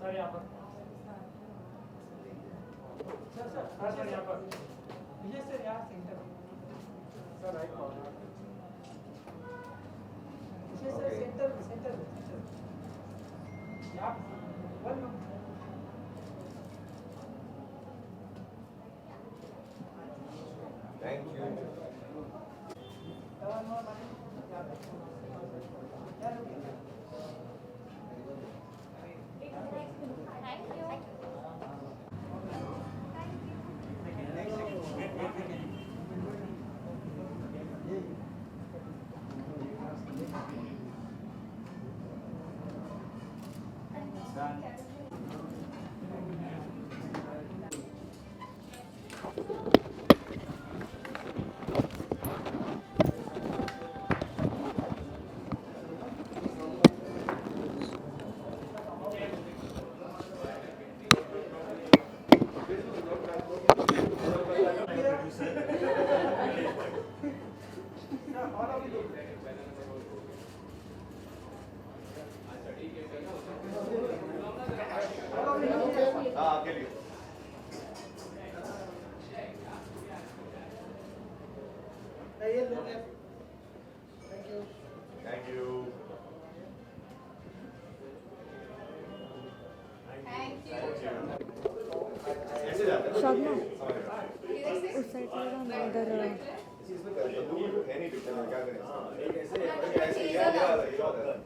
Sir यहाँ पर sir यहाँ पर विजय सर यहाँ सेंटर सर राइट कॉर्नर विजय सर सेंटर सेंटर यहाँ one Thank you. Thank you. Short ना उस साइड से हम इधर नहीं पिक्चर में क्या करें ऐसे ये वाला कर रहे हैं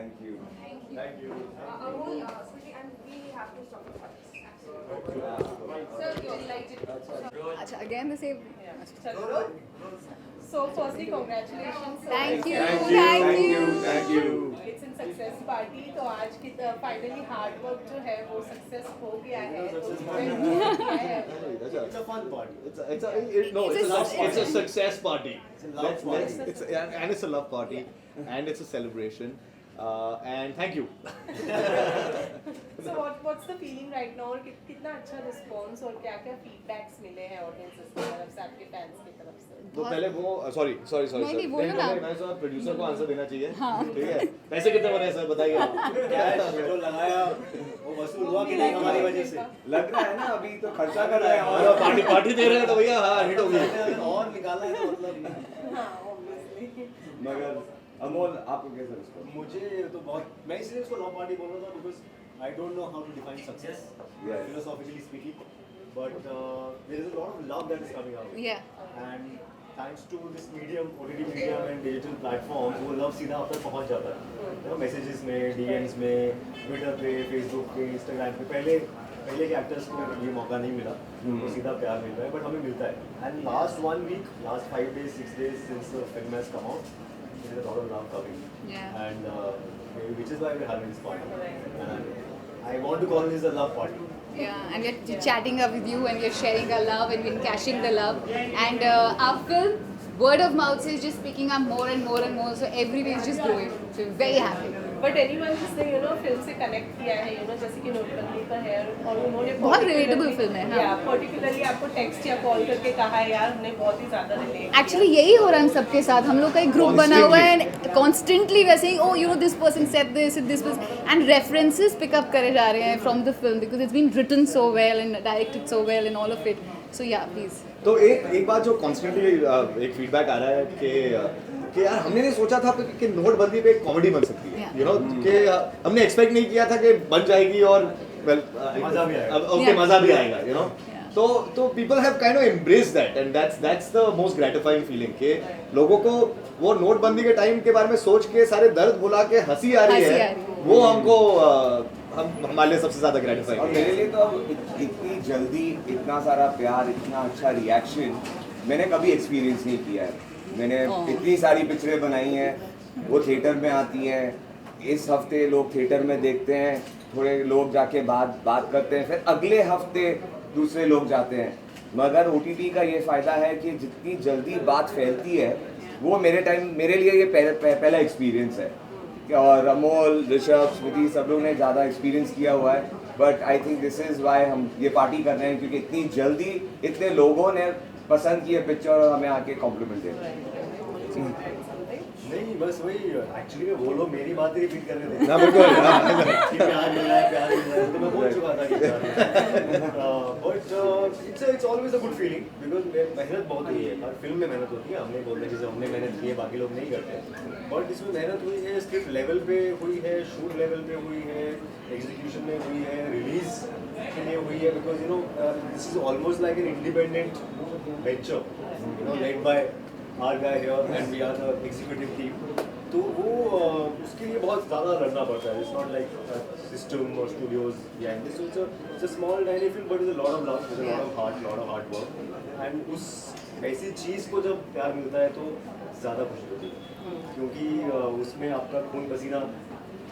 Thank you. Thank you. Sweetie, I'm really happy to talk about this. Absolutely. So you're delighted. अच्छा again the same So firstly, congratulations. Thank you. Thank you. Thank you. It's in success party. तो आज की finally hard work जो है वो success हो गया है. It's a fun party. It's a success party. It's a love party. And it's a love party, and it's a celebration. And thank you. So what's the feeling right now? और कितना अच्छा response और क्या-क्या feedbacks मिले हैं audiences की तरफ से, आपके fans की तरफ से? तो पहले वो सॉरी नहीं, बोलो ना। मैं तो प्रोड्यूसर को आंसर देना चाहिए। ठीक है, पैसे कितने बने सर बताइए आप। जो लगाया वो वसूल हुआ कि नहीं हमारी वजह से? लग रहा है ना अभी तो खर्चा कर रहे हैं और पार्टी दे रहे हैं तो भैया हाँ हिट होगी। और निकाला है तो मतलब हाँ, obviously. मगर अमोल आपको कैसा रिस्पॉन्स? मुझे तो बहुत मैं इसलिए इसको लव पार्टी बोल रहा था because I don't know how to define success philosophically speaking but there is a lot of love that is coming out yeah and thanks to this medium OTT medium and digital platforms वो love सीधा आप तक पहुंच जाता है messages में DMs में Twitter पे फेसबुक पे इंस्टाग्राम पे पहले के एक्टर्स को ये मौका नहीं मिला तो सीधा प्यार मिल रहा है बट हमें मिलता है and last 1 week last 5 days 6 days since the film has come out there is a lot of love coming Yeah. and which is why we're having this party and I want to call this a love party. yeah and we're chatting up with you and we're sharing our love and we're cashing the love and our film word of mouth is just picking up more and more and more so every way is just growing so we're very happy But anyone जिसने film से connect किया है जैसे कि नोटबंदी का है और उन्होंने बहुत relatable film है, हाँ। पर्टिकुलरली आपको टेक्स्ट या कॉल करके कहा है यार हमने बहुत ही ज्यादा रिलेट एक्चुअली यही हो रहा है हम सबके साथ हम लोग का एक ग्रुप बना हुआ है एंड कॉन्स्टेंटली वैसे ही oh you know this person said this and references pick up करे जा रहे हैं from the film because it's been written so well and directed so well and all of it so yeah please तो एक बात जो कॉन्स्टेंटली एक feedback आ रहा है कि यार हमने नहीं सोचा था कि नोटबंदी पे एक कॉमेडी बन सकती है यू नो कि हमने एक्सपेक्ट नहीं किया था कि बन जाएगी और वेल मजा भी आएगा ओके मजा भी आएगा यू नो तो people have kind of embraced that and that's the most gratifying feeling कि लोगों को वो नोटबंदी के टाइम के बारे में सोच के सारे दर्द भुला के हंसी आ रही है वो हमको हमारे लिए सबसे ज़्यादा ग्रेटिफाइंग और है। मेरे लिए तो अब इतनी जल्दी इतना सारा प्यार, इतना अच्छा रिएक्शन मैंने कभी एक्सपीरियंस नहीं किया है। मैंने इतनी सारी पिक्चरें बनाई हैं, वो थिएटर में आती हैं, इस हफ्ते लोग थिएटर में देखते हैं, थोड़े लोग जाके बात करते हैं, फिर अगले हफ्ते दूसरे लोग जाते हैं। मगर OTT का ये फ़ायदा है कि जितनी जल्दी बात फैलती है, वो मेरे लिए ये पहला एक्सपीरियंस है। और अमोल, ऋषभ, स्मृति सब लोग ने ज़्यादा एक्सपीरियंस किया हुआ है, but I think this is why हम ये पार्टी कर रहे हैं, क्योंकि इतनी जल्दी इतने लोगों ने पसंद की है पिक्चर और हमें आके कॉम्प्लीमेंट दे रहे हैं। नहीं, बस वही एक्चुअली में वो लोग मेरी बात ही रिपीट कर रहे थे ना बिल्कुल कि प्यार मिल रहा है, प्यार मिल रहा है, तो मैं बोल चुका था कि but it's always a good feeling, because मेहनत बहुत हुई है। हर फिल्म में मेहनत होती है, हमने बोलते हैं कि हमने मेहनत की है, बाकी लोग नहीं करते, बट इसमें मेहनत हुई है, स्क्रिप्ट लेवल पे हुई है, शूट लेवल पे हुई है, एग्जीक्यूशन में हुई है, रिलीज के लिए हुई है, because you know this is almost like an independent venture, you know, led by our guy here and we are the executive team. तो वो उसके लिए बहुत ज़्यादा लड़ना पड़ता है. It's not like system or studios behind this. So it's a small tiny film, but it's a lot of love, it's a lot of heart, lot of hard work. And उस ऐसी चीज़ को जब प्यार मिलता है तो ज़्यादा खुशी होती है, क्योंकि उसमें आपका खून पसीना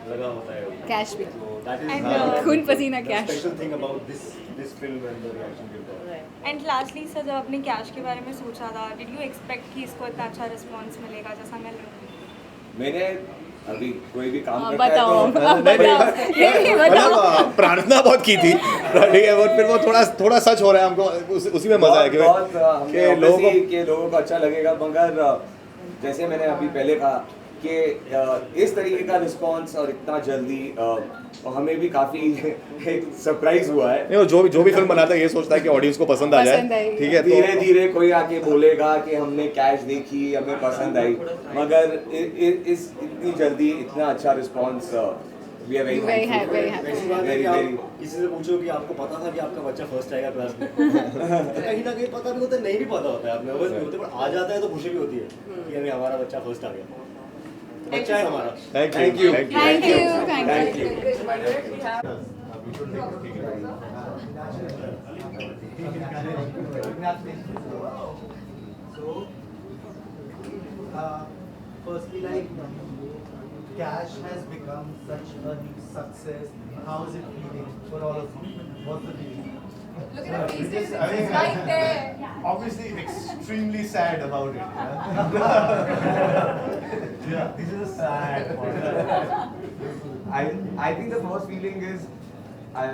लगा होता है. कैश भी. So that is खून पसीना cash. special thing about this film and the reaction we got. And lastly sir, जब आपने कैश के बारे में सोचा था, डिड यू एक्सपेक्ट कि इसको इतना अच्छा रिस्पॉन्स मिलेगा जैसा मिल रहा है? मैंने अभी कोई भी काम हाँ, करता है बताओ, तो अब बताओ, नहीं बताओ. मतलब प्रार्थना बहुत की थी, ठीक है, और फिर वो थोड़ा सच हो रहा है हमको, उसी में मजा है कि लोगों को अच्छा लगेगा। मगर जैसे मैंने अभी पहले कहा कि इस तरीके का रिस्पांस और इतना जल्दी हमें भी काफ़ी एक सरप्राइज हुआ है। नहीं, जो भी फिल्म बनाता है ये सोचता है कि ऑडियंस को पसंद आ जाए, ठीक है, धीरे धीरे कोई आके बोलेगा कि हमने कैश देखी, हमें पसंद आई, मगर इस इतनी जल्दी इतना अच्छा response we are very happy. ऐसी बात है कि आप किसी से पूछो कि आपको पता था कि आपका बच्चा फर्स्ट आएगा क्लास में, तो कहीं ना कहीं पता भी होता है, नहीं भी पता होता है, आप नर्वस भी होते हैं, पर आ जाता है तो खुशी भी होती है कि अरे हमारा बच्चा फर्स्ट आ गया, बच्चा है हमारा। Thank you. Firstly, like, Cash has become such a huge success. How is it feeling for all of you? What's the feeling? Look at the faces, I mean, it's right there. Obviously, extremely sad about it. Yeah, this is a sad part. I think the first feeling is I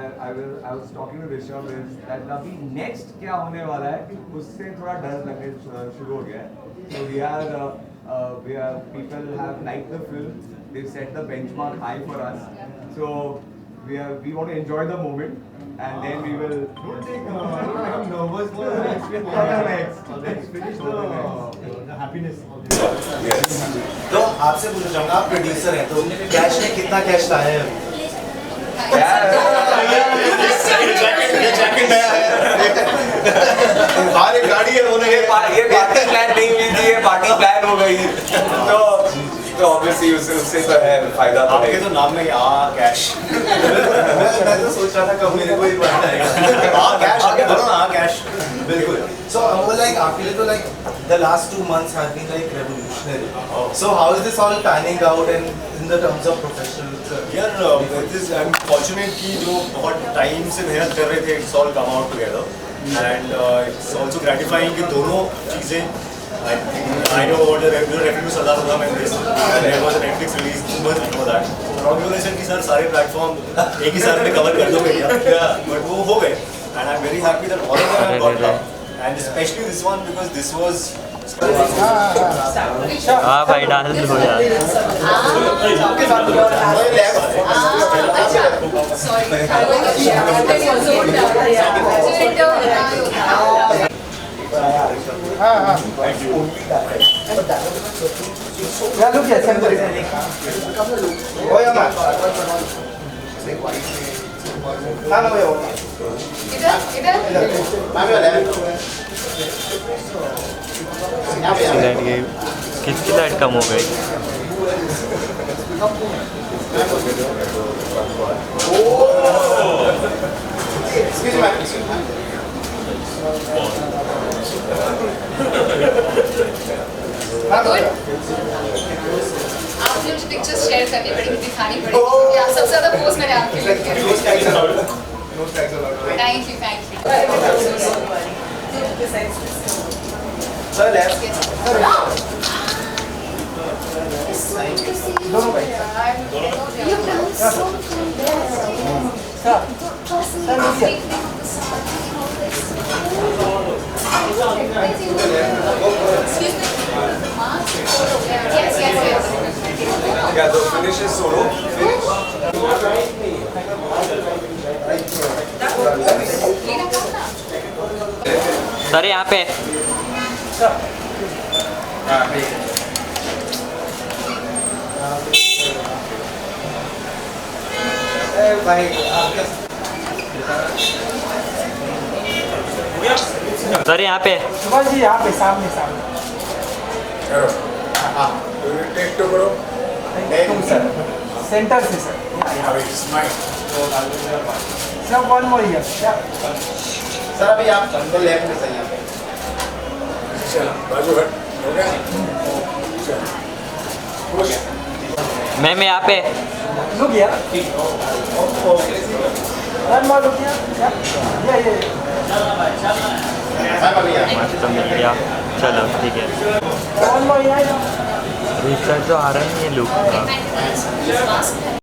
was talking to Rishabh is that अभी next क्या होने वाला है उससे थोड़ा डर लगने शुरू हो गया है. So we are people have liked the film. They've set the benchmark high for us. So we want to enjoy the moment and then we will. Don't become nervous for the next film. Let's finish the happiness. तो आपसे पूछना चाहूँगा, आप producer हैं, तो cash ने कितना cash लाया है? हमारी गाड़ी है, उन्हें ये पार्टी प्लान नहीं हुई थी, ये पार्टी प्लान हो गई, तो ऑब्वियसली उससे तो है फायदा तो आपके तो नाम में कैश। मैं तो सोच रहा था कब मेरे को ही पॉइंट आएगा। कैश आगे बोलो ना, कैश बिल्कुल। So like आपके लिए तो like the last 2 months have been like revolutionary. So how is this all panning out and in the terms of professional? यार I'm fortunate कि जो बहुत टाइम से मेहनत कर रहे थे, it's all come out together and it's also gratifying कि दोनों चीज़ें I know what the revenue to Sardar Udham and this and there was a Netflix release 2 months before that. Probably कि सर सारे प्लेटफॉर्म एक ही साल में cover कर दो भैया, but वो हो गए and I'm very happy that all of them have got love and especially this one because this was हाँ भाई डाल दो यार। किसकी लाइट कम हो गई? Excuse me, excuse me. Good आप मुझे पिक्चर्स शेयर करनी पड़ेगी, दिखानी पड़ेगी क्योंकि आप सबसे ज़्यादा पोस्ट मैंने आपके लिए किया। Nose tags are allowed. Nose tags are allowed. Thank you thank you. Sir, left. दोनों भाई Excuse me. Yes, yes, yes. Yeah, the finish is solo. Finish. लेना कौन ना? सर यहाँ पे सर यहाँ पे सुभाष जी यहाँ पे सामने सामने टेक तो करो. तुम सर सेंटर से sir sir one more here sir अभी आप अंदर लेफ्ट में सही हैं. चलो बाजू हट हो गया. हो गया. मैम यहाँ पे look here one more look here ये साहब अभी आप तो मिल गया। चलो ठीक है। वन मोर हियर रिसर्च तो आ रहा है ये लुक का।